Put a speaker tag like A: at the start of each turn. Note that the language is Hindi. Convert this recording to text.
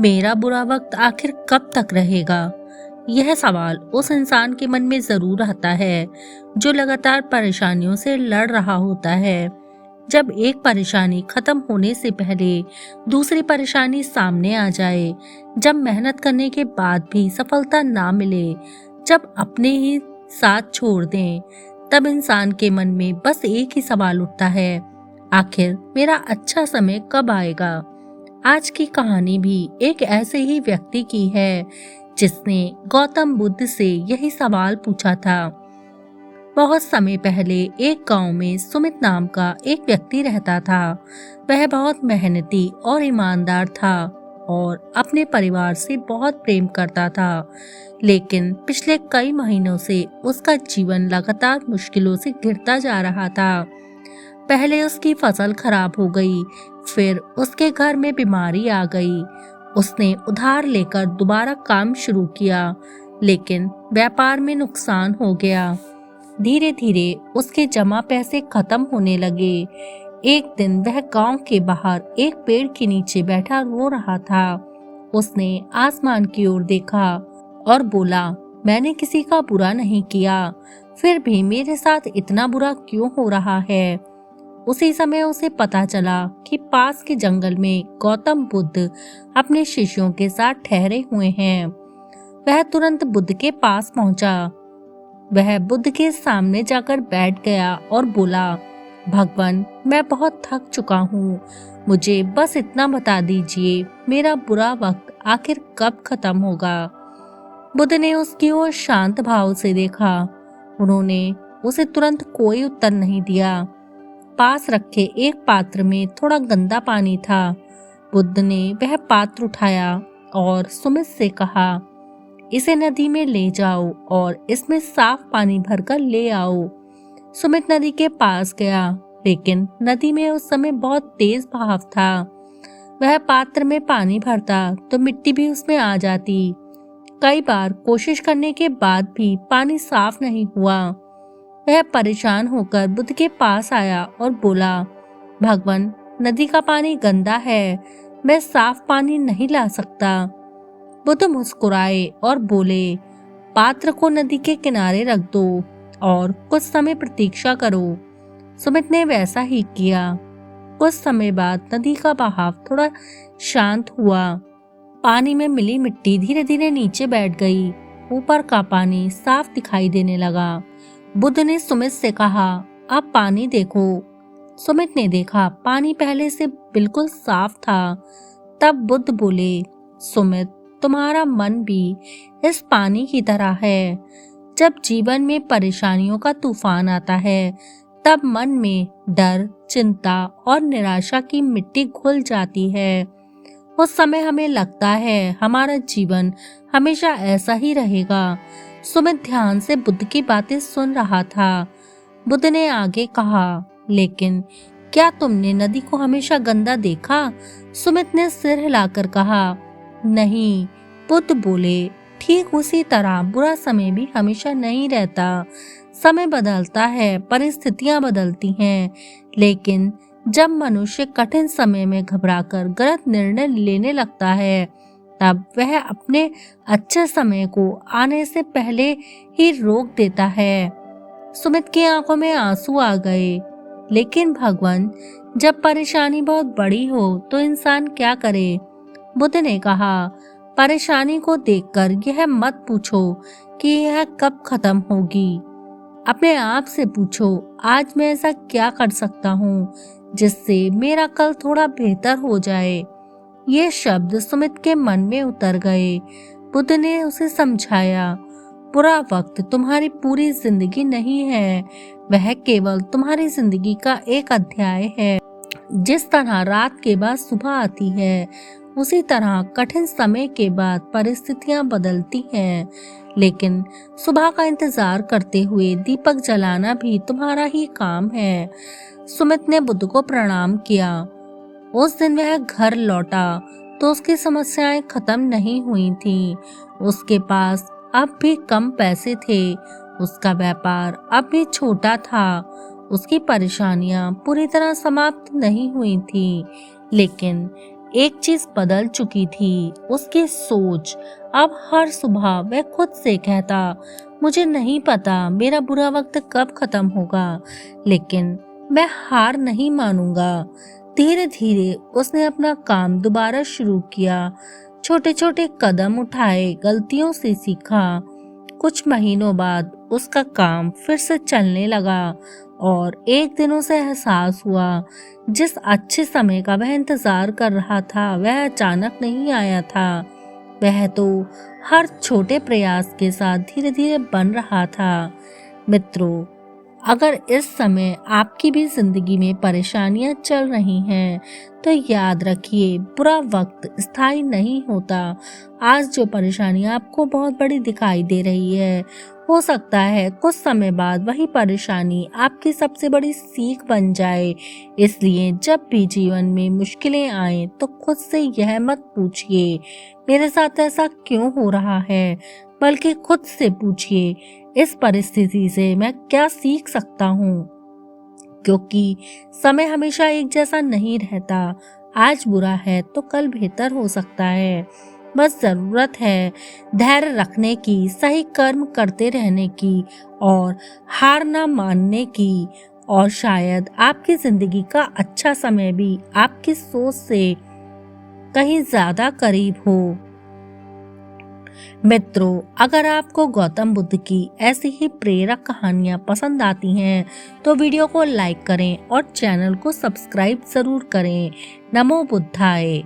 A: मेरा बुरा वक्त आखिर कब तक रहेगा? यह सवाल उस इंसान के मन में जरूर आता है जो लगातार परेशानियों से लड़ रहा होता है। जब एक परेशानी खत्म होने से पहले दूसरी परेशानी सामने आ जाए, जब मेहनत करने के बाद भी सफलता ना मिले, जब अपने ही साथ छोड़ दें, तब इंसान के मन में बस एक ही सवाल उठता है, आखिर मेरा अच्छा समय कब आएगा? आज की कहानी भी एक ऐसे ही व्यक्ति की है जिसने गौतम बुद्ध से यही सवाल पूछा था। बहुत समय पहले एक गांव में सुमित नाम का एक व्यक्ति रहता था। वह बहुत मेहनती और ईमानदार था और अपने परिवार से बहुत प्रेम करता था। लेकिन पिछले कई महीनों से उसका जीवन लगातार मुश्किलों से घिरता जा रहा था। पहले उसकी फसल खराब हो गई, फिर उसके घर में बीमारी आ गई। उसने उधार लेकर दोबारा काम शुरू किया, लेकिन व्यापार में नुकसान हो गया। धीरे धीरे उसके जमा पैसे खत्म होने लगे। एक दिन वह गांव के बाहर एक पेड़ के नीचे बैठा रो रहा था। उसने आसमान की ओर देखा और बोला, मैंने किसी का बुरा नहीं किया, फिर भी मेरे साथ इतना बुरा क्यों हो रहा है? उसी समय उसे पता चला कि पास के जंगल में गौतम बुद्ध अपने शिष्यों के साथ ठहरे हुए हैं। वह तुरंत बुद्ध के पास पहुंचा। वह बुद्ध के सामने जाकर बैठ गया और बोला, भगवान, मैं बहुत थक चुका हूँ। मुझे बस इतना बता दीजिए, मेरा बुरा वक्त आखिर कब खत्म होगा? बुद्ध ने उसकी ओर शांत भाव से देखा। उन्होंने उसे तुरंत कोई उत्तर नहीं दिया। पास रखे एक पात्र में थोड़ा गंदा पानी था। बुद्ध ने वह पात्र उठाया और सुमित से कहा, इसे नदी में ले जाओ और इसमें साफ पानी भरकर ले आओ। सुमित नदी के पास गया, लेकिन नदी में उस समय बहुत तेज बहाव था। वह पात्र में पानी भरता तो मिट्टी भी उसमें आ जाती। कई बार कोशिश करने के बाद भी पानी साफ नहीं हुआ। वह परेशान होकर बुद्ध के पास आया और बोला, भगवान, नदी का पानी गंदा है, मैं साफ पानी नहीं ला सकता। बुद्ध मुस्कुराए और बोले, पात्र को नदी के किनारे रख दो और कुछ समय प्रतीक्षा करो। सुमित ने वैसा ही किया। कुछ समय बाद नदी का बहाव थोड़ा शांत हुआ। पानी में मिली मिट्टी धीरे धीरे नीचे बैठ गई। ऊपर का पानी साफ दिखाई देने लगा। बुद्ध ने सुमित से कहा, अब पानी देखो। सुमित ने देखा, पानी पहले से बिल्कुल साफ था। तब बुद्ध बोले, सुमित, तुम्हारा मन भी इस पानी की तरह है। जब जीवन में परेशानियों का तूफान आता है, तब मन में डर, चिंता और निराशा की मिट्टी घुल जाती है। उस समय हमें लगता है हमारा जीवन हमेशा ऐसा ही रहेगा। सुमित ध्यान से बुद्ध की बातें सुन रहा था। बुद्ध ने आगे कहा, लेकिन क्या तुमने नदी को हमेशा गंदा देखा? सुमित ने सिर हिलाकर कहा, नहीं। बुद्ध बोले, ठीक उसी तरह बुरा समय भी हमेशा नहीं रहता। समय बदलता है, परिस्थितियां बदलती हैं, लेकिन जब मनुष्य कठिन समय में घबराकर गलत निर्णय लेने लगता है, तब वह अपने अच्छे समय को आने से पहले ही रोक देता है। सुमित की आंखों में आंसू आ गए। लेकिन भगवान, जब परेशानी बहुत बड़ी हो तो इंसान क्या करे? बुद्ध ने कहा, परेशानी को देखकर यह मत पूछो कि यह कब खत्म होगी। अपने आप से पूछो, आज मैं ऐसा क्या कर सकता हूँ जिससे मेरा कल थोड़ा बेहतर हो जाए। ये शब्द सुमित के मन में उतर गए। बुद्ध ने उसे समझाया, बुरा वक्त तुम्हारी पूरी जिंदगी नहीं है, वह केवल तुम्हारी जिंदगी का एक अध्याय है। जिस तरह रात के बाद सुबह आती है, उसी तरह कठिन समय के बाद परिस्थितियां बदलती हैं। लेकिन सुबह का इंतजार करते हुए दीपक जलाना भी तुम्हारा ही काम है। सुमित ने बुद्ध को प्रणाम किया। उस दिन वह घर लौटा तो उसकी समस्याएं खत्म नहीं हुई थीं। उसके पास अब भी कम पैसे थे। उसका व्यापार अब भी छोटा था। उसकी परेशानियां पूरी तरह समाप्त नहीं हुई थीं, लेकिन एक चीज बदल चुकी थी, उसकी सोच। अब हर सुबह वह खुद से कहता, मुझे नहीं पता मेरा बुरा वक्त कब खत्म होगा, लेकिन मैं हार नहीं मानूंगा। धीरे धीरे उसने अपना काम दोबारा शुरू किया, छोटे छोटे कदम उठाए, गलतियों से सीखा। कुछ महीनों बाद उसका काम फिर से चलने लगा और एक दिन उसे एहसास हुआ, जिस अच्छे समय का वह इंतजार कर रहा था वह अचानक नहीं आया था। वह तो हर छोटे प्रयास के साथ धीरे धीरे बन रहा था। मित्रों, अगर इस समय आपकी भी जिंदगी में परेशानियां चल रही हैं, तो याद रखिए, बुरा वक्त स्थायी नहीं होता। आज जो परेशानी आपको बहुत बड़ी दिखाई दे रही है, हो सकता है कुछ समय बाद वही परेशानी आपकी सबसे बड़ी सीख बन जाए। इसलिए जब भी जीवन में मुश्किलें आए तो खुद से यह मत पूछिए, मेरे साथ ऐसा क्यों हो रहा है, बल्कि खुद से पूछिए, इस परिस्थिति से मैं क्या सीख सकता हूँ। क्योंकि समय हमेशा एक जैसा नहीं रहता। आज बुरा है तो कल बेहतर हो सकता है। बस जरूरत है धैर्य रखने की, सही कर्म करते रहने की और हार ना मानने की। और शायद आपकी जिंदगी का अच्छा समय भी आपकी सोच से कहीं ज्यादा करीब हो। मित्रों, अगर आपको गौतम बुद्ध की ऐसी ही प्रेरक कहानियां पसंद आती हैं, तो वीडियो को लाइक करें और चैनल को सब्सक्राइब जरूर करें। नमो बुद्धाय।